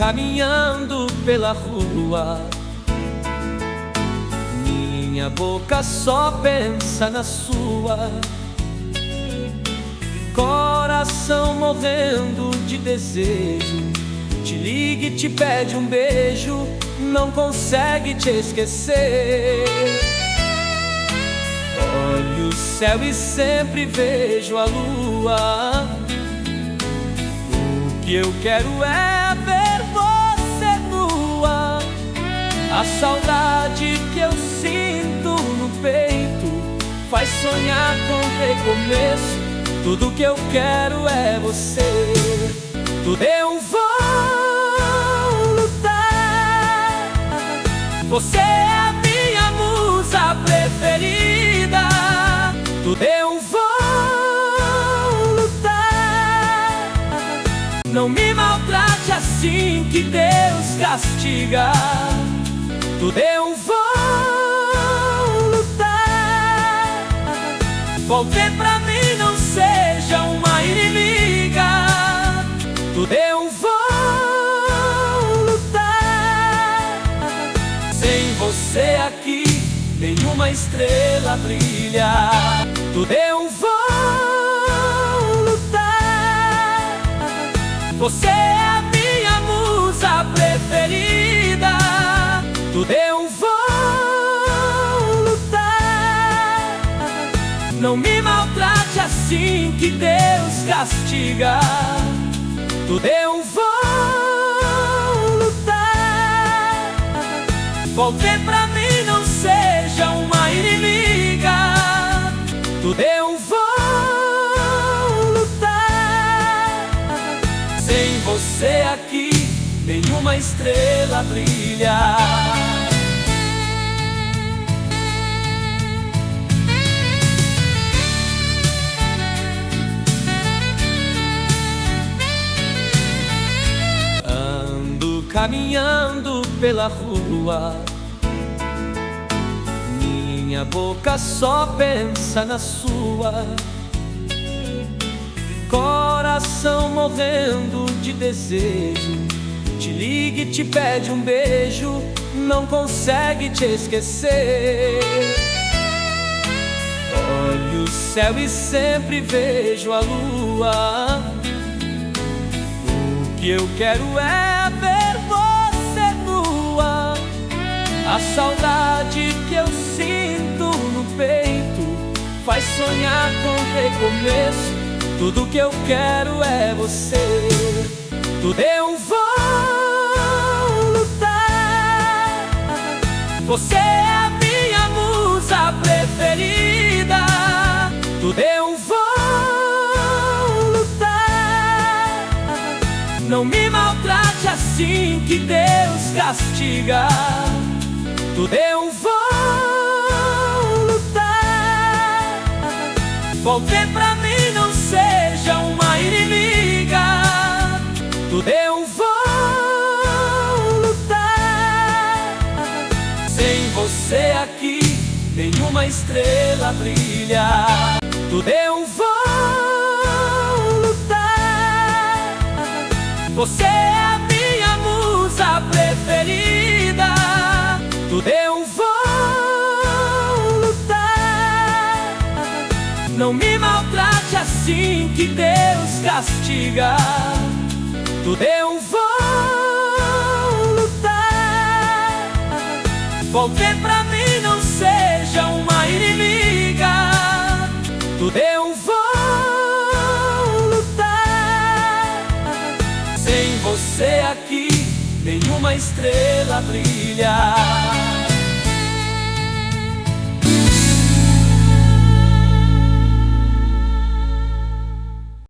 caminhando pela rua, minha boca só pensa na sua. Coração morrendo de desejo, te liga e te pede um beijo, não consegue te esquecer. Olho o céu e sempre vejo a lua. O que eu quero é ver você nua. A saudade que eu sinto no peito faz sonhar com recomeço. Tudo que eu quero é você. Eu vou lutar. Você é a minha musa preferida. Eu vou lutar. Não me maltrate assim que Deus castiga. Eu vou lutar. Volte pra mim, não seja uma inimiga. Eu vou lutar. Sem você aqui, nenhuma estrela brilha. Eu vou lutar. Você é a minha musa preferida. Eu vou lutar. Não me maltrate assim que Deus castiga. Eu vou lutar. Volte pra mim, não seja uma inimiga. Eu vou lutar. Sem você aqui, nenhuma estrela brilha. Caminhando pela rua, minha boca só pensa na sua. Coração morrendo de desejo, te liga e te pede um beijo, não consegue te esquecer. Olho o céu e sempre vejo a lua. O que eu quero é ver você nua. A saudade que eu sinto no peito faz sonhar com recomeço. Tudo que eu quero é você. Eu vou lutar. Você é a minha musa preferida. Eu vou lutar. Não me maltrate assim que Deus castiga. Eu vou lutar. Volte pra mim, não seja uma inimiga. Eu vou lutar. Sem você aqui, nenhuma estrela brilha. Eu vou lutar. Você é a minha musa preferida. Eu vou lutar. Não me maltrate assim que Deus castiga. Eu vou lutar. Volte pra mim, não seja uma inimiga. Eu vou lutar. Sem você aqui, nenhuma estrela brilha.